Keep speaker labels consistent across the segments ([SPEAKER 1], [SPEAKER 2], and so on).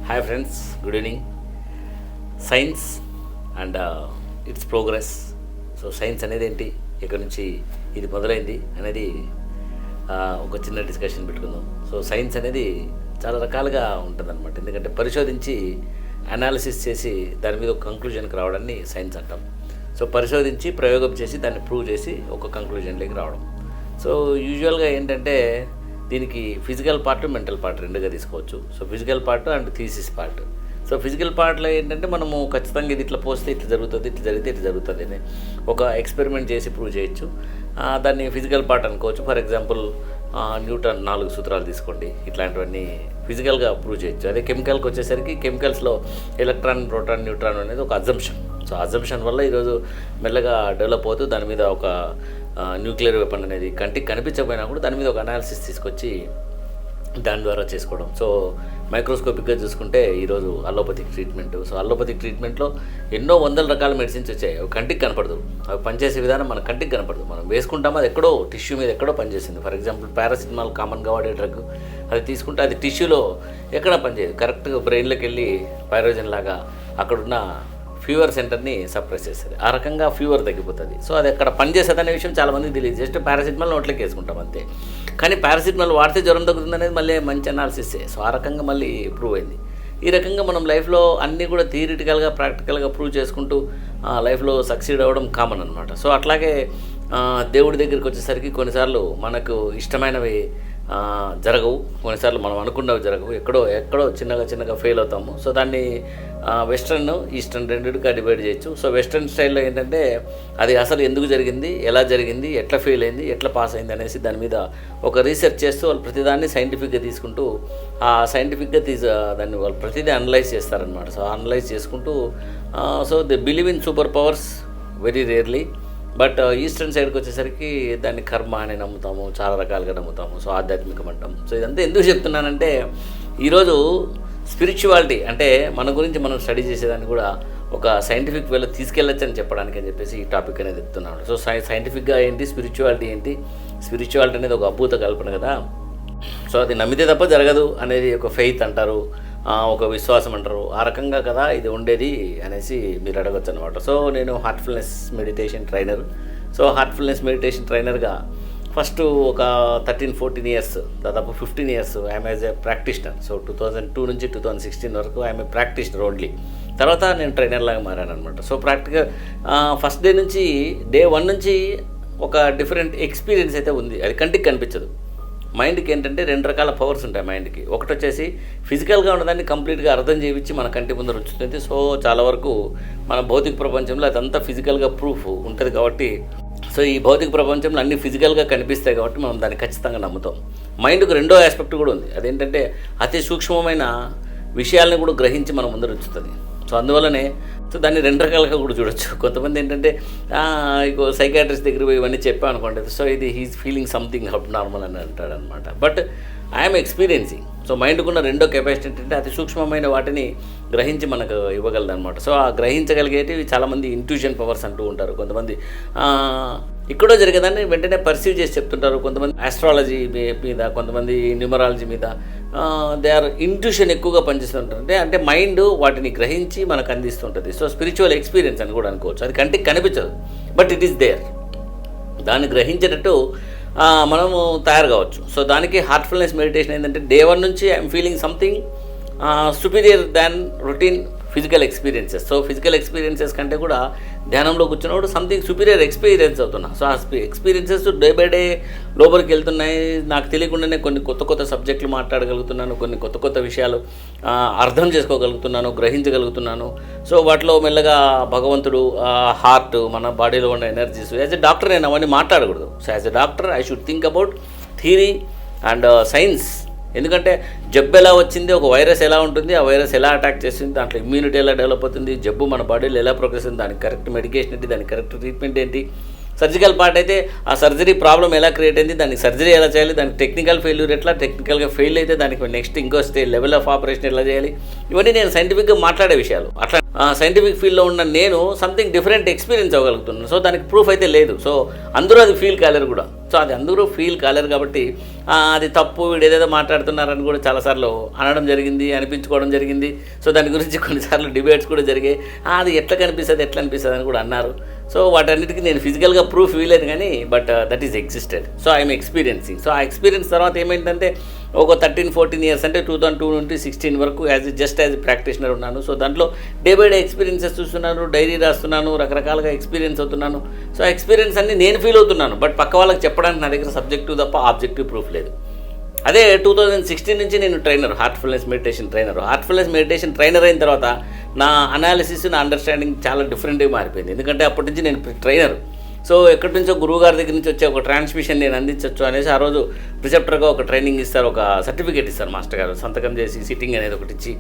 [SPEAKER 1] Hi friends, good evening. Science and it's progress. So science అనేది ఏంటి, ఇక్కడ నుంచి ఇది మొదలైంది అనేది ఒక చిన్న డిస్కషన్ పెట్టుకుందాం. సో సైన్స్ అనేది చాలా రకాలుగా ఉంటుందన్నమాట. ఎందుకంటే పరిశోధించి అనాలిసిస్ చేసి దాని మీద ఒక కంక్లూజన్కి రావడాన్ని సైన్స్ అంటాం. సో పరిశోధించి ప్రయోగం చేసి దాన్ని ప్రూవ్ చేసి ఒక కంక్లూజన్లోకి రావడం. సో యూజువల్గా ఏంటంటే దీనికి ఫిజికల్ పార్ట్, మెంటల్ పార్ట్ రెండుగా తీసుకోవచ్చు. So physical part and thesis part. So physical పార్ట్లో ఏంటంటే మనము ఖచ్చితంగా ఇది ఇట్లా పోస్తే ఇట్లా జరుగుతుంది, ఇట్లా జరిగితే ఇట్లా జరుగుతుంది అని ఒక ఎక్స్పెరిమెంట్ చేసి ప్రూవ్ చేయొచ్చు. దాన్ని ఫిజికల్ పార్ట్ అనుకోవచ్చు. ఫర్ ఎగ్జాంపుల్ న్యూటన్ 4 సూత్రాలు తీసుకోండి, ఇట్లాంటివన్నీ ఫిజికల్గా ప్రూవ్ చేయొచ్చు. అదే కెమికల్కి వచ్చేసరికి కెమికల్స్లో ఎలక్ట్రాన్, ప్రోటాన్, న్యూట్రాన్ అనేది ఒక అజంప్షన్. సో అజంప్షన్ వల్ల ఈరోజు మెల్లగా డెవలప్ అవుతూ దాని మీద ఒక న్యూక్లియర్ వెపన్ అనేది కంటికి కనిపించకపోయినా కూడా దాని మీద ఒక అనాలిసిస్ తీసుకొచ్చి దాని ద్వారా చేసుకోవడం. సో మైక్రోస్కోపిక్గా చూసుకుంటే ఈరోజు అలోపతిక్ ట్రీట్మెంట్. సో అలోపతిక్ ట్రీట్మెంట్లో ఎన్నో వందల రకాల మెడిసిన్స్ వచ్చాయి. అవి కంటికి కనపడదు, అవి పనిచేసే విధానం మన కంటికి కనపడదు. మనం వేసుకుంటామో అది ఎక్కడో టిష్యూ మీద ఎక్కడో పనిచేసింది. ఫర్ ఎగ్జాంపుల్ పారాసిటమాల్ కామన్గా వాడే డ్రగ్, అది తీసుకుంటే అది టిష్యూలో ఎక్కడా పనిచేయదు. కరెక్ట్గా బ్రెయిన్లోకి వెళ్ళి పైరోజన్ లాగా అక్కడున్న ఫీవర్ సెంటర్ని సప్రెస్ చేస్తుంది. ఆ రకంగా ఫీవర్ తగ్గిపోతుంది. సో అది ఎక్కడ పనిచేస్తుంది అనే విషయం చాలామందికి తెలియదు. జస్ట్ పారాసిటమాల్ నోట్లోకి వేసుకుంటాం అంతే. కానీ పారాసిటమాల్ వాడితే జ్వరం తగ్గుతుంది అనేది మళ్ళీ మంచి అనాలిసిస్. సో ఆ రకంగా మళ్ళీ ప్రూవ్ అయింది. ఈ రకంగా మనం లైఫ్లో అన్నీ కూడా థియరిటికల్గా, ప్రాక్టికల్గా ప్రూవ్ చేసుకుంటూ లైఫ్లో సక్సీడ్ అవ్వడం కామన్ అనమాట. సో అట్లాగే దేవుడి దగ్గరికి వచ్చేసరికి కొన్నిసార్లు మనకు ఇష్టమైనవి జరగవు, కొన్నిసార్లు మనం అనుకున్నవి జరగవు, ఎక్కడో చిన్నగా ఫెయిల్ అవుతాము. సో దాన్ని వెస్ట్రన్, ఈస్టర్న్ రెండుగా డివైడ్ చేయొచ్చు. సో వెస్ట్రన్ స్టైల్లో ఏంటంటే అది అసలు ఎందుకు జరిగింది, ఎలా జరిగింది, ఎట్లా ఫెయిల్ అయింది, ఎట్లా పాస్ అయింది అనేసి దాని మీద ఒక రీసెర్చ్ చేస్తూ వాళ్ళు ప్రతిదాన్ని సైంటిఫిక్గా తీసుకుంటూ ఆ సైంటిఫిక్గా దాన్ని వాళ్ళు ప్రతిదీ అనలైజ్ చేస్తారనమాట. సో అనలైజ్ చేసుకుంటూ so they believe in super powers very rarely. But eastern సైడ్కి వచ్చేసరికి దాన్ని కర్మ అని నమ్ముతాము, చాలా రకాలుగా నమ్ముతాము. సో ఆధ్యాత్మికం అంటాం. సో ఇదంతా ఎందుకు చెప్తున్నానంటే ఈరోజు స్పిరిచువాలిటీ అంటే మన గురించి మనం స్టడీ చేసేదాన్ని కూడా ఒక సైంటిఫిక్ వేలో తీసుకెళ్ళచ్చు అని చెప్పడానికి అని చెప్పేసి ఈ టాపిక్ అనేది చెప్తున్నాను. సో సైంటిఫిక్గా ఏంటి, స్పిరిచువాలిటీ ఏంటి, స్పిరిచువాలిటీ అనేది ఒక అద్భుత కల్పన కదా. సో అది నమ్మితే తప్ప జరగదు అనేది ఒక ఫెయిత్ అంటారు, ఒక విశ్వాసం అంటారు. ఆ రకంగా కదా ఇది ఉండేది అనేసి మీరు అడగచ్చు అనమాట. సో నేను Heartfulness meditation trainer. So Heartfulness meditation ట్రైనర్గా ఫస్ట్ ఒక 13-14 ఇయర్స్, దాదాపు 15 years I'm as a practitioner. So 2002 నుంచి 2016 వరకు ఐఎమ్ ఏ ప్రాక్టీషనర్ ఓన్లీ. తర్వాత నేను ట్రైనర్ లాగా మారాను అనమాట. సో ప్రాక్టికల్ ఫస్ట్ డే నుంచి, డే 1 నుంచి ఒక డిఫరెంట్ ఎక్స్పీరియన్స్ అయితే ఉంది. అది కంటికి కనిపించదు. మైండ్కి ఏంటంటే 2 రకాల పవర్స్ ఉంటాయి మైండ్కి. ఒకటి వచ్చేసి ఫిజికల్గా ఉన్నదాన్ని కంప్లీట్గా అర్థం చేయించి మన కంటి ముందర ఉంచుతుంది. సో చాలా వరకు మన భౌతిక ప్రపంచంలో అదంతా ఫిజికల్గా ప్రూఫ్ ఉంటుంది కాబట్టి, సో ఈ భౌతిక ప్రపంచంలో అన్ని ఫిజికల్గా కనిపిస్తాయి కాబట్టి మనం దాన్ని ఖచ్చితంగా నమ్ముతాం. మైండ్కి రెండో ఆస్పెక్ట్ కూడా ఉంది. అదేంటంటే అతి సూక్ష్మమైన విషయాలను కూడా గ్రహించి మన ముందర ఉంచుతుంది. సో అందువల్లనే సో దాన్ని 2 రకాలుగా కూడా చూడొచ్చు. కొంతమంది ఏంటంటే ఇగో సైకాట్రిస్ట్ దగ్గర పోయి ఇవన్నీ చెప్పాను అనుకోండి, సో ఇది హీస్ ఫీలింగ్ సంథింగ్ అబ్ నార్మల్ అని అంటాడనమాట. But I'm experiencing. సో మైండ్కున్న రెండో కెపాసిటీ ఏంటంటే అతి సూక్ష్మమైన వాటిని గ్రహించి మనకు ఇవ్వగలదు అనమాట. సో ఆ గ్రహించగలిగేటివి చాలామంది ఇంట్యూషన్ పవర్స్ అంటూ ఉంటారు. కొంతమంది ఇక్కడో జరిగేదాన్ని వెంటనే పర్సీవ్ చేసి చెప్తుంటారు. కొంతమంది ఆస్ట్రాలజీ మీద, కొంతమంది న్యూమరాలజీ మీద దే ఆర్ ఇంట్యూషన్ ఎక్కువగా పనిచేస్తుంటారు. అంటే మైండ్ వాటిని గ్రహించి మనకు అందిస్తుంటుంది. సో స్పిరిచువల్ ఎక్స్పీరియన్స్ అని కూడా అనుకోవచ్చు. అది కంటికి కనిపించదు, బట్ ఇట్ ఈస్ దేర్. దాన్ని గ్రహించేటట్టు మనము తయారు కావచ్చు. సో దానికి హార్ట్ఫుల్నెస్ మెడిటేషన్ ఏంటంటే డే 1 నుంచి I'm feeling something superior than routine physical experiences. So physical experiences కంటే కూడా ధ్యానంలో కూర్చున్నప్పుడు సంథింగ్ సుపీరియర్ ఎక్స్పీరియన్స్ అవుతున్నా. సో ఆ ఎక్స్పీరియన్సెస్ డే బై డే లోపలికి వెళ్తున్నాయి. నాకు తెలియకుండానే కొన్ని కొత్త సబ్జెక్టులు మాట్లాడగలుగుతున్నాను, కొన్ని కొత్త విషయాలు అర్థం చేసుకోగలుగుతున్నాను, గ్రహించగలుగుతున్నాను. సో వాటిలో మెల్లగా భగవంతుడు, హార్ట్, మన బాడీలో ఉన్న ఎనర్జీస్. యాజ్ ఎ డాక్టర్ నేను అవన్నీ మాట్లాడకూడదు. So as a doctor I should think about theory and science. ఎందుకంటే జబ్బు ఎలా వచ్చింది, ఒక వైరస్ ఎలా ఉంటుంది, ఆ వైరస్ ఎలా అటాక్ చేస్తుంది, దాంట్లో ఇమ్యూనిటీ ఎలా డెవలప్ అవుతుంది, జబ్బు మన బాడీలో ఎలా ప్రోగ్రెస్ ఉంది, దానికి కరెక్ట్ మెడికేషన్ ఏంటి, దానికి కరెక్ట్ ట్రీట్మెంట్ ఏంటి, సర్జికల్ పార్ట్ అయితే ఆ సర్జరీ ప్రాబ్లం ఎలా క్రియేట్ అయింది, దానికి సర్జరీ ఎలా చేయాలి, దానికి టెక్నికల్ ఫెయిల్యూర్ ఎట్లా, టెక్నికల్గా ఫెయిల్ అయితే దానికి నెక్స్ట్ ఇంకో లెవెల్ ఆఫ్ ఆపరేషన్ ఎలా చేయాలి, ఇవన్నీ నేను సైంటిఫిక్గా మాట్లాడే విషయాలు. అట్లా సైంటిఫిక్ ఫీల్డ్లో ఉన్న నేను సంథింగ్ డిఫరెంట్ ఎక్స్పీరియన్స్ అవ్వగలుగుతున్నాను. సో దానికి ప్రూఫ్ అయితే లేదు. సో అందరూ అది ఫీల్ కాలేరు కూడా. సో అది అందరూ ఫీల్ కాలేరు కాబట్టి అది తప్పు, వీడు ఏదేదో మాట్లాడుతున్నారని కూడా చాలాసార్లు అనడం జరిగింది, అనిపించుకోవడం జరిగింది. సో దాని గురించి కొన్నిసార్లు డిబేట్స్ కూడా జరిగాయి. అది ఎట్లా అనిపిస్తుంది అని కూడా అన్నారు. సో వాటన్నిటికీ నేను ఫిజికల్గా ప్రూఫ్ ఇవ్వలేదు కానీ but that is existed. So I'm experiencing. So ఆ ఎక్స్పీరియన్స్ తర్వాత ఏమైందంటే ఒక 13-14 ఇయర్స్ అంటే 2002 నుండి 16 వరకు యాజ్ ప్రాక్టీషనర్ ఉన్నాను. సో దాంట్లో డే బై డే ఎక్స్పీరియన్సెస్ చూస్తున్నాను, డైరీ రాస్తున్నాను, రకరకాలుగా ఎక్స్పీరియన్స్ అవుతున్నాను. సో ఎక్స్పీరియన్స్ అన్ని నేను ఫీల్ అవుతున్నాను. బట్ పక్క వాళ్ళకి చెప్పడానికి నా దగ్గర సబ్జెక్టివ్ తప్ప ఆబ్జెక్టివ్ ప్రూఫ్ లేదు. అదే 2016 నుంచి నేను ట్రైనర్, హార్ట్ఫుల్నెస్ మెడిటేషన్ ట్రైనర్ అయిన తర్వాత నా అనాలిసిస్, నా అండర్స్టాండింగ్ చాలా డిఫరెంట్గా మారిపోయింది. ఎందుకంటే అప్పటి నుంచి నేను ట్రైనర్. సో ఎక్కడి నుంచో గురువు గారి దగ్గర నుంచి వచ్చే ఒక ట్రాన్స్మిషన్ నేను అందించవచ్చు అనేసి ఆ రోజు ప్రిసెప్టర్గా ఒక ట్రైనింగ్ ఇస్తారు, ఒక సర్టిఫికేట్ ఇస్తారు మాస్టర్ గారు, సంతకం చేసి సిట్టింగ్ అనేది ఒకటి ఇచ్చి.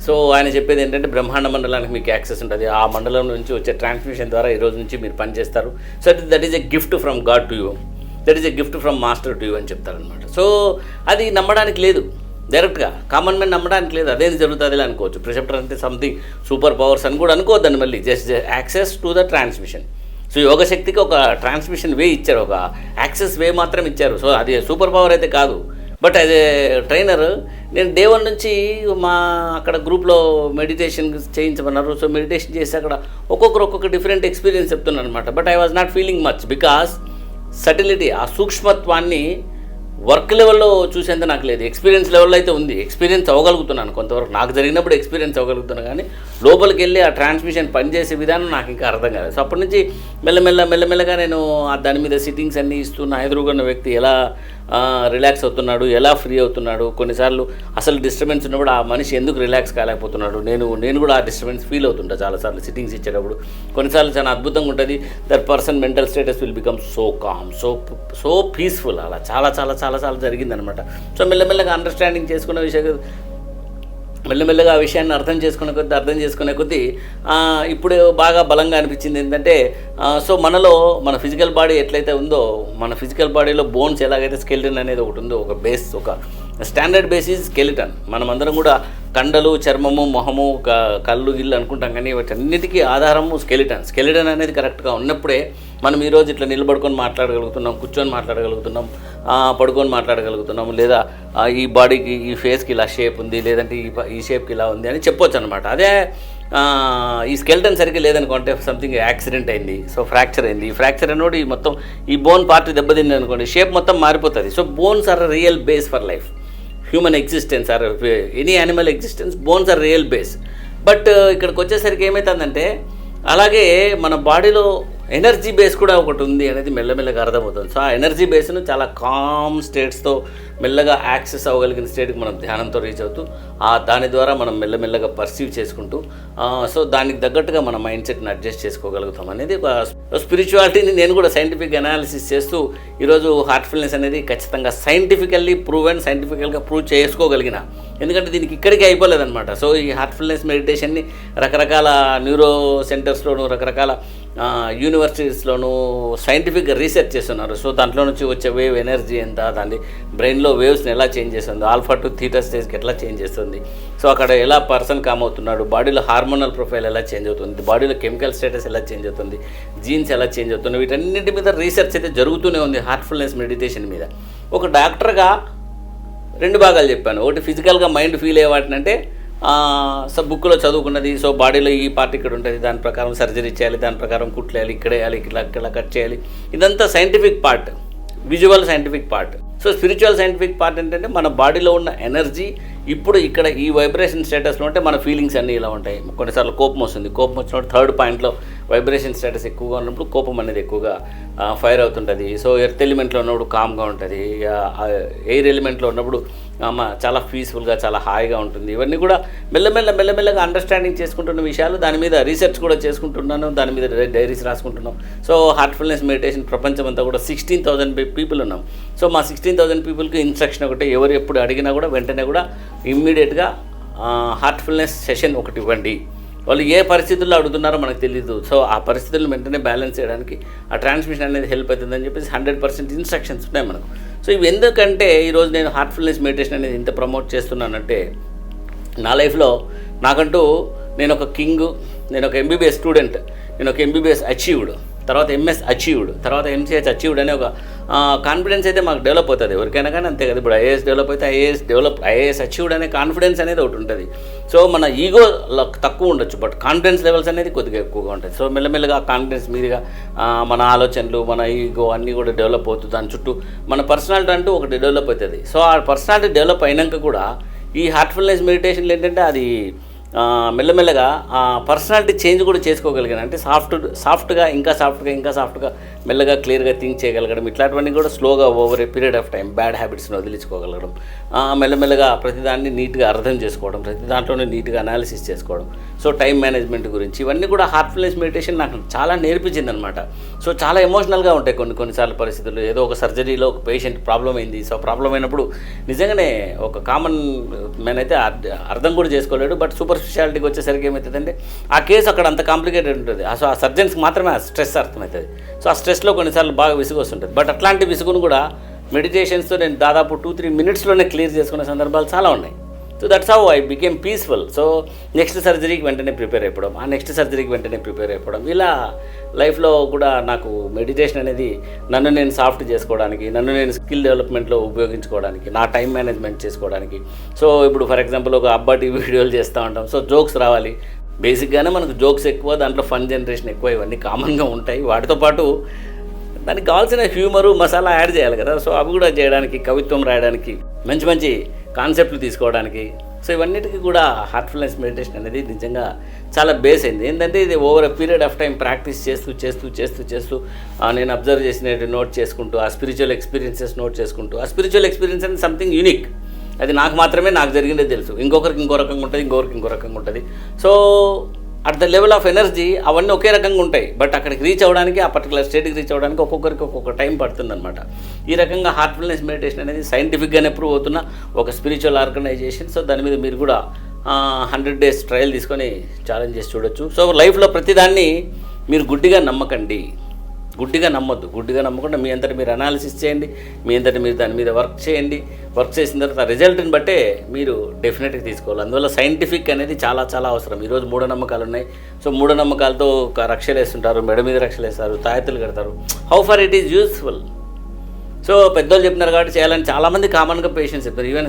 [SPEAKER 1] సో ఆయన చెప్పేది ఏంటంటే బ్రహ్మాండ మండలానికి మీకు యాక్సెస్ ఉంటుంది, ఆ మండలం నుంచి వచ్చే ట్రాన్స్మిషన్ ద్వారా ఈ రోజు నుంచి మీరు పనిచేస్తారు. So that is a gift from God to you, that is a gift from master to you అని చెప్తారనమాట. సో అది నమ్మడానికి లేదు, డైరెక్ట్గా కామన్ మ్యాన్ నమ్మడానికి లేదు. అదేది జరుగుతుంది అనుకోవచ్చు. ప్రిసెప్టర్ అంటే సంథింగ్ సూపర్ పవర్స్ అని కూడా అనుకోవద్దండి. మళ్ళీ just access to the transmission. So యోగశక్తికి ఒక ట్రాన్స్మిషన్ వే ఇచ్చారు, ఒక యాక్సెస్ వే మాత్రం ఇచ్చారు. సో అది సూపర్ పవర్ అయితే కాదు. బట్ యాజ్ ఏ ట్రైనర్ నేను డే 1 నుంచి మా అక్కడ గ్రూప్లో మెడిటేషన్ చేయించమన్నారు. సో మెడిటేషన్ చేసి అక్కడ ఒక్కొక్క డిఫరెంట్ ఎక్స్పీరియన్స్ చెప్తున్నాను అనమాట. But I was not feeling much because subtlety, ఆ సూక్ష్మత్వాన్ని వర్క్ లెవెల్లో చూసేంత నాకు లేదు. ఎక్స్పీరియన్స్ లెవెల్లో అయితే ఉంది, ఎక్స్పీరియన్స్ అవ్వగలుగుతున్నాను కొంతవరకు. నాకు జరిగినప్పుడు ఎక్స్పీరియన్స్ అవ్వగలుగుతున్నాను కానీ లోపలికి వెళ్ళి ఆ ట్రాన్స్మిషన్ పనిచేసే విధానం నాకు ఇంకా అర్థం కాలేదు. సో అప్పటి నుంచి మెల్లమెల్లగా నేను దాని మీద సిట్టింగ్స్ అన్నీ ఇస్తూ నా ఎదురుగున్న వ్యక్తి ఎలా రిలాక్స్ అవుతున్నాడు, ఎలా ఫ్రీ అవుతున్నాడు, కొన్నిసార్లు అసలు డిస్టర్బెన్స్ ఉన్నప్పుడు ఆ మనిషి ఎందుకు రిలాక్స్ కాలేకపోతున్నాడు, నేను కూడా ఆ డిస్టర్బెన్స్ ఫీల్ అవుతుంటా చాలాసార్లు సిట్టింగ్స్ ఇచ్చేటప్పుడు. కొన్నిసార్లు చాలా అద్భుతంగా ఉంటుంది. That person mental status will become so calm, so peaceful. అలా చాలా జరిగిందనమాట. సో మెల్లమెల్లగా అండర్స్టాండింగ్ చేసుకున్న విషయం, మెల్లమెల్లగా ఆ విషయాన్ని అర్థం చేసుకునే కొద్దీ ఇప్పుడు బాగా బలంగా అనిపించింది ఏంటంటే, సో మనలో మన ఫిజికల్ బాడీ ఎట్లయితే ఉందో, మన ఫిజికల్ బాడీలో బోన్స్ ఎలాగైతే స్కెలిటన్ అనేది ఒకటి ఉందో, ఒక బేస్, ఒక స్టాండర్డ్ బేస్ ఈజ్ స్కెలిటన్. మనమందరం కూడా కండలు, చర్మము, మొహము, కళ్ళు, గిల్లు అనుకుంటాం కానీ వాటన్నిటికీ ఆధారము స్కెలిటన్ అనేది కరెక్ట్గా ఉన్నప్పుడే మనం ఈరోజు ఇట్లా నిలబడుకొని మాట్లాడగలుగుతున్నాం, కూర్చొని మాట్లాడగలుగుతున్నాం, పడుకొని మాట్లాడగలుగుతున్నాం, లేదా ఈ బాడీకి, ఈ ఫేస్కి ఇలా షేప్ ఉంది, లేదంటే ఈ షేప్కి ఇలా ఉంది అని చెప్పొచ్చు అనమాట. అదే ఈ స్కెలిటన్ సరిగ్గా లేదనుకోండి, సంథింగ్ యాక్సిడెంట్ అయింది, సో ఫ్రాక్చర్ అయింది. ఈ ఫ్రాక్చర్ అన్నోడు మొత్తం ఈ బోన్ పార్ట్ దెబ్బతింది అనుకోండి, షేప్ మొత్తం మారిపోతుంది. So bones are real base for life, human existence or any animal existence, bones are real base. But ఇక్కడికి వచ్చేసరికి ఏమవుతుందంటే, అలాగే మన బాడీలో ఎనర్జీ బేస్ కూడా ఒకటి ఉంది అనేది మెల్లమెల్లగా అర్థమవుతుంది. సో ఆ ఎనర్జీ బేస్ను చాలా కామ్ స్టేట్స్తో మెల్లగా యాక్సెస్ అవ్వగలిగిన స్టేట్కి మనం ధ్యానంతో రీచ్ అవుతూ దాని ద్వారా మనం మెల్లమెల్లగా పర్సీవ్ చేసుకుంటూ సో దానికి తగ్గట్టుగా మన మైండ్ సెట్ని అడ్జస్ట్ చేసుకోగలుగుతాం అనేది ఒక స్పిరిచువాలిటీని నేను కూడా సైంటిఫిక్ అనాలిసిస్ చేస్తూ ఈరోజు హార్ట్ఫుల్నెస్ అనేది ఖచ్చితంగా సైంటిఫికల్లీ సైంటిఫికల్గా ప్రూవ్ చేసుకోగలిగిన. ఎందుకంటే దీనికి ఇక్కడికి అయిపోలేదన్నమాట. సో ఈ హార్ట్ఫుల్నెస్ మెడిటేషన్ని రకరకాల న్యూరో సెంటర్స్లోను, రకరకాల యూనివర్సిటీస్లోనూ సైంటిఫిక్గా రీసెర్చ్ చేస్తున్నారు. సో దాంట్లో నుంచి వచ్చే వేవ్ ఎనర్జీ ఎంత, దాన్ని బ్రెయిన్లో వేవ్స్ని ఎలా చేంజ్ చేస్తుంది, ఆల్ఫా టు థీటా స్టేజ్కి ఎట్లా చేంజ్ చేస్తుంది, సో అక్కడ ఎలా పర్సన్ కామ్ అవుతున్నాడు, బాడీలో హార్మోనల్ ప్రొఫైల్ ఎలా చేంజ్ అవుతుంది, బాడీలో కెమికల్ స్టేటస్ ఎలా చేంజ్ అవుతుంది, జీన్స్ ఎలా చేంజ్ అవుతుంది, వీటన్నిటి మీద రీసెర్చ్ అయితే జరుగుతూనే ఉంది హార్ట్ఫుల్నెస్ మెడిటేషన్ మీద. ఒక డాక్టర్గా 2 భాగాలు చెప్పాను. ఒకటి ఫిజికల్గా మైండ్ ఫీల్ అయ్యే వాటినంటే సో బుక్లో చదువుకున్నది, సో బాడీలో ఈ పార్ట్ ఇక్కడ ఉంటుంది, దాని ప్రకారం సర్జరీ చేయాలి, దాని ప్రకారం కుట్లేయాలి, ఇక్కడ వేయాలి, ఇలా కట్ చేయాలి, ఇదంతా scientific part, visual scientific part. So spiritual scientific part ఏంటంటే మన బాడీలో ఉన్న ఎనర్జీ ఇప్పుడు ఇక్కడ ఈ వైబ్రేషన్ స్టేటస్లో ఉంటే మన ఫీలింగ్స్ అన్నీ ఇలా ఉంటాయి. కొన్నిసార్లు కోపం వస్తుంది, కోపం వచ్చినప్పుడు 3rd పాయింట్లో వైబ్రేషన్ స్టేటస్ ఎక్కువగా ఉన్నప్పుడు కోపం అనేది ఎక్కువగా ఫైర్ అవుతుంటుంది. సో ఎర్త్ ఎలిమెంట్లో ఉన్నప్పుడు కామ్గా ఉంటుంది, ఎయిర్ ఎలిమెంట్లో ఉన్నప్పుడు చాలా పీస్ఫుల్గా, చాలా హాయిగా ఉంటుంది. ఇవన్నీ కూడా మెల్లమెల్లగా అండర్స్టాండింగ్ చేసుకుంటున్న విషయాలు. దాని మీద రీసెర్చ్ కూడా చేసుకుంటున్నాను, దాని మీద డైరీస్ రాసుకుంటున్నాం. సో హార్ట్ఫుల్నెస్ మెడిటేషన్ ప్రపంచం అంతా కూడా 16,000 పీపుల్ ఉన్నాం. సో మా 16,000 పీపుల్కి ఇన్స్ట్రక్షన్ ఒకటి, ఎవరు ఎప్పుడు అడిగినా కూడా వెంటనే కూడా ఇమ్మీడియట్గా హార్ట్ఫుల్నెస్ సెషన్ ఒకటి ఇవ్వండి. వాళ్ళు ఏ పరిస్థితుల్లో అడుగుతున్నారో మనకు తెలియదు. సో ఆ పరిస్థితులను వెంటనే బ్యాలెన్స్ చేయడానికి ఆ ట్రాన్స్మిషన్ అనేది హెల్ప్ అవుతుందని చెప్పేసి 100% ఇన్స్ట్రక్షన్స్ ఉన్నాయి మనకు. సో ఇవి ఎందుకంటే ఈరోజు నేను హార్ట్ఫుల్నెస్ మెడిటేషన్ అనేది ఇంత ప్రమోట్ చేస్తున్నానంటే, నా లైఫ్లో నాకంటూ నేను ఒక కింగ్, నేను ఒక ఎంబీబీఎస్ స్టూడెంట్, నేను ఒక ఎంబీబీఎస్ అచీవ్డ్, తర్వాత ఎంఎస్ అచీవ్డ్, తర్వాత ఎంసీహెచ్ అచీవ్డ్ అనే ఒక కాన్ఫిడెన్స్ అయితే మాకు డెవలప్ అవుతుంది ఎవరికైనా కానీ. అంతే కదా, ఇప్పుడు ఐఏఎస్ డెవలప్ అయితే ఐఏఎస్ అచీవ్డ్ అనే కాన్ఫిడెన్స్ అనేది ఒకటి ఉంటుంది. సో మన ఈగో తక్కువ ఉండొచ్చు, బట్ కాన్ఫిడెన్స్ లెవెల్స్ అనేది కొద్దిగా ఎక్కువగా ఉంటుంది. సో మెల్లమెల్లగా కాన్ఫిడెన్స్ మీదుగా మన ఆలోచనలు, మన ఈగో అన్నీ కూడా డెవలప్ అవుతుంది. దాని చుట్టూ మన పర్సనాలిటీ అంటూ ఒకటి డెవలప్ అవుతుంది. సో ఆ పర్సనాలిటీ డెవలప్ అయినాక కూడా ఈ హార్ట్ఫుల్నెస్ మెడిటేషన్లు ఏంటంటే అది మెల్లమెల్లగా పర్సనాలిటీ చేంజ్ కూడా చేసుకోగలిగాను. అంటే సాఫ్ట్గా ఇంకా సాఫ్ట్గా మెల్లగా క్లియర్గా థింక్ చేయగలగడం, ఇట్లాంటివన్నీ కూడా స్లోగా over a period of time bad హ్యాబిట్స్ని వదిలించుకోగలగడం, మెల్లమెల్లగా ప్రతిదాన్ని నీట్గా అర్థం చేసుకోవడం, ప్రతి దాంట్లోనే నీట్గా అనాలిసిస్ చేసుకోవడం, సో టైం మేనేజ్మెంట్ గురించి ఇవన్నీ కూడా హార్ట్ఫుల్నెస్ మెడిటేషన్ నాకు చాలా నేర్పించింది అనమాట. సో చాలా ఎమోషనల్గా ఉంటాయి కొన్నిసార్లు పరిస్థితులు. ఏదో ఒక సర్జరీలో ఒక పేషెంట్ ప్రాబ్లం అయింది. సో ప్రాబ్లం అయినప్పుడు నిజంగానే ఒక కామన్ మ్యాన్ అయితే అర్థం కూడా చేసుకోలేడు. బట్ సూపర్ స్పెషాలిటీకి వచ్చేసరికి ఏమవుతుందంటే ఆ కేసు అక్కడ అంత కాంప్లికేటెడ్ ఉంటుంది. సో ఆ సర్జన్స్కి మాత్రమే ఆ స్ట్రెస్ అర్థమవుతుంది. సో ఆ స్ట్రెస్లో కొన్నిసార్లు బాగా విసుగు వస్తుంటుంది. బట్ అట్లాంటి విసుగును కూడా మెడిటేషన్స్తో నేను దాదాపు 2-3 మినిట్స్లోనే క్లియర్ చేసుకునే సందర్భాలు చాలా ఉన్నాయి. So that's how I became peaceful. So next సర్జరీకి వెంటనే ప్రిపేర్ అయిపోవడం, ఆ నెక్స్ట్ సర్జరీకి వెంటనే ప్రిపేర్ అయిపోవడం, ఇలా లైఫ్లో కూడా నాకు మెడిటేషన్ అనేది నన్ను నేను సాఫ్ట్ చేసుకోవడానికి, నన్ను నేను స్కిల్ డెవలప్మెంట్లో ఉపయోగించుకోవడానికి, నా టైం మేనేజ్మెంట్ చేసుకోవడానికి. సో ఇప్పుడు ఫర్ ఎగ్జాంపుల్ ఒక అబ్బాటి వీడియోలు చేస్తూ ఉంటాం. సో జోక్స్ రావాలి, బేసిక్గానే మనకు జోక్స్ ఎక్కువ, దాంట్లో ఫన్ జనరేషన్ ఎక్కువ, ఇవన్నీ కామన్గా ఉంటాయి. వాటితో పాటు దానికి కావాల్సిన హ్యూమరు, మసాలా యాడ్ చేయాలి కదా. సో అవి కూడా చేయడానికి, కవిత్వం రాయడానికి, మంచి మంచి కాన్సెప్ట్లు తీసుకోవడానికి, సో ఇవన్నిటికీ కూడా హార్ట్ఫుల్నెస్ మెడిటేషన్ అనేది నిజంగా చాలా బేస్ అయింది. ఏంటంటే ఇది over a period of time practice చేస్తూ నేను అబ్జర్వ్ చేసినట్టు నోట్ చేసుకుంటూ, ఆ స్పిరిచువల్ ఎక్స్పీరియన్సెస్ నోట్ చేసుకుంటూ, ఆ స్పిరిచువల్ ఎక్స్పీరియన్స్ అనేది సంథింగ్ యూనిక్. అది నాకు మాత్రమే నాకు జరిగిందే తెలుసు. ఇంకొకరికి ఇంకో రకంగా ఉంటుంది, ఇంకో రకంగా ఉంటుంది. So at the level of energy అవన్నీ ఒకే రకంగా ఉంటాయి. బట్ అక్కడికి రీచ్ అవ్వడానికి, ఆ పర్టికులర్ స్టేట్కి రీచ్ అవ్వడానికి ఒక్కొక్కరికి ఒక్కొక్క టైం పడుతుందన్నమాట. ఈ రకంగా హార్ట్ఫుల్నెస్ మెడిటేషన్ అనేది సైంటిఫిక్గానే ప్రూవ్ అవుతున్న ఒక స్పిరిచువల్ ఆర్గనైజేషన్. సో దాని మీద మీరు కూడా 100 days ట్రయల్ తీసుకొని ఛాలెంజ్ చేసి చూడొచ్చు. సో లైఫ్లో ప్రతిదాన్ని మీరు గుడ్డిగా నమ్మకండి, గుడ్డిగా నమ్మొద్దు. గుడ్డిగా నమ్మకుండా మీ అంతటి మీరు అనాలిసిస్ చేయండి, మీ అంతటి మీరు దాని మీద వర్క్ చేయండి. వర్క్ చేసిన తర్వాత రిజల్ట్ని బట్టే మీరు డెఫినెట్గా తీసుకోవాలి. అందువల్ల సైంటిఫిక్ అనేది చాలా చాలా అవసరం. ఈరోజు మూఢనమ్మకాలు ఉన్నాయి. సో మూఢనమ్మకాలతో రక్షలు వేస్తుంటారు, మెడ మీద రక్షలు వేస్తారు, తాయెత్తులు కడతారు. How for it is useful? So పెద్దోళ్ళు చెప్పినారు కాబట్టి చేయాలని చాలామంది కామన్గా పేషెంట్స్ చెప్తారు. ఈవెన్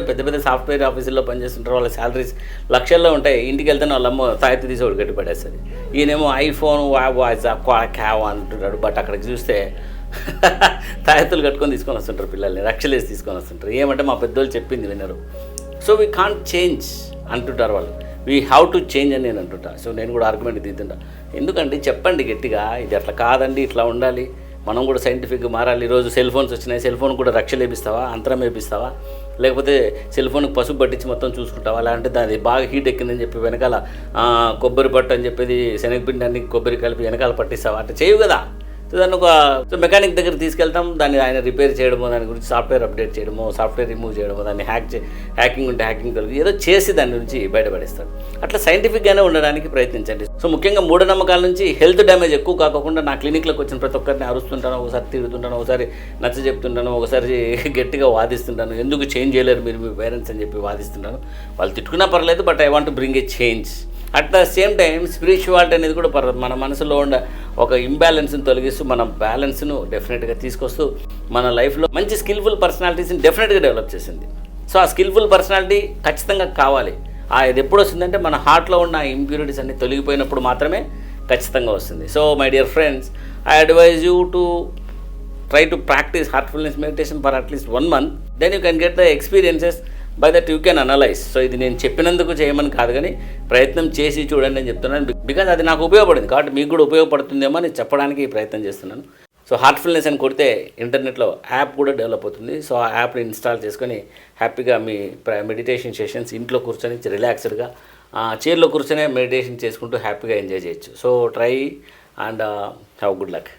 [SPEAKER 1] పెద్ద సాఫ్ట్వేర్ ఆఫీసుల్లో పనిచేస్తుంటారు, వాళ్ళ శాలరీస్ లక్షల్లో ఉంటాయి. ఇంటికి వెళ్తేనే వాళ్ళ అమ్మ తాయెత్తు తీసి ఒకటి గట్టి పడేస్తుంది. ఈయనేమో ఐఫోన్ వాయిస్ క్యావ్ అంటుంటాడు. బట్ అక్కడికి చూస్తే తాయెత్తులు కట్టుకొని తీసుకొని వస్తుంటారు, పిల్లల్ని రక్షలేసి తీసుకొని వస్తుంటారు. ఏమంటే మా పెద్దోళ్ళు చెప్పింది వినరు. సో వీ కాంట్ చేంజ్ అంటుంటారు వాళ్ళు. వీ హ్యావ్ టు చేంజ్ అని నేను అంటుంటా. సో నేను కూడా ఆర్గ్యుమెంట్ దిద్దుంటా. ఎందుకంటే చెప్పండి గట్టిగా, ఇది అట్లా కాదండి, ఇట్లా ఉండాలి, మనం కూడా సైంటిఫిక్గా మారాలి. ఈరోజు సెల్ ఫోన్స్ వచ్చినాయి, సెల్ ఫోన్ కూడా రక్షలు వేపిస్తావా, అంతరం వేపిస్తావా, లేకపోతే సెల్ ఫోన్కి పసుపు పట్టించి మొత్తం చూసుకుంటావా, లేదంటే దాని బాగా హీట్ ఎక్కిందని చెప్పి వెనకాల కొబ్బరి పట్టు అని చెప్పేది శనగపిండి అన్ని కొబ్బరి కలిపి వెనకాల పట్టిస్తావా, అంటే చేయవు కదా. సో దాన్ని ఒక మెకానిక్ దగ్గర తీసుకెళ్తాం, దాన్ని ఆయన రిపేర్ చేయడమో, దాని గురించి సాఫ్ట్వేర్ అప్డేట్ చేయడమో, సాఫ్ట్వేర్ రిమూవ్ చేయడమో, దాన్ని హ్యాకింగ్ ఉంటే హ్యాకింగ్ కలిగి ఏదో చేసి దాని నుంచి బయటపడేస్తాడు. అట్లా సైంటిఫిక్గానే ఉండడానికి ప్రయత్నించండి. సో ముఖ్యంగా మూఢనమ్మకాల నుంచి హెల్త్ డ్యామేజ్ ఎక్కువ కాకుండా నా క్లినిక్లోకి వచ్చిన ప్రతి ఒక్కరిని అరుస్తుంటాను, ఒకసారి తిరుగుతుంటాను, ఒకసారి నచ్చ చెప్తుంటాను, ఒకసారి గట్టిగా వాదిస్తుంటాను. ఎందుకు చేంజ్ చేయలేరు మీరు మీ పేరెంట్స్ అని చెప్పి వాదిస్తుంటాను. వాళ్ళు తిట్టుకున్నా పర్లేదు, but I want to bring A change. At the same time spirituality అనేది కూడా మన మనసులో ఉన్న ఒక ఇంబ్యాలెన్స్ని తొలగిస్తూ మన బ్యాలెన్స్ను డెఫినెట్గా తీసుకొస్తూ మన లైఫ్లో మంచి స్కిల్ఫుల్ పర్సనాలిటీస్ని డెఫినెట్గా డెవలప్ చేసింది. సో ఆ స్కిల్ఫుల్ పర్సనాలిటీ ఖచ్చితంగా కావాలి. ఇది ఎప్పుడు వస్తుందంటే మన హార్ట్లో ఉన్న ఇంప్యూరిటీస్ అన్ని తొలగిపోయినప్పుడు మాత్రమే ఖచ్చితంగా వస్తుంది. So my dear friends, I advise you to try to practice heartfulness meditation for at least 1 month. Then you can get the experiences. By that you can analyse. So ఇది నేను చెప్పినందుకు చేయమని కాదు, కానీ ప్రయత్నం చేసి చూడండి అని చెప్తున్నాను. బికాజ్ అది నాకు ఉపయోగపడింది కాబట్టి మీకు కూడా ఉపయోగపడుతుందేమో అని చెప్పడానికి ఈ ప్రయత్నం చేస్తున్నాను. సో హార్ట్ఫుల్నెస్ అని కొడితే ఇంటర్నెట్లో యాప్ కూడా డెవలప్ అవుతుంది. సో ఆ యాప్ని ఇన్స్టాల్ చేసుకొని హ్యాపీగా మీ మెడిటేషన్ సెషన్స్ ఇంట్లో కూర్చొని రిలాక్స్డ్గా చైర్లో కూర్చొని మెడిటేషన్ చేసుకుంటూ హ్యాపీగా ఎంజాయ్ చేయొచ్చు. So try and have good luck.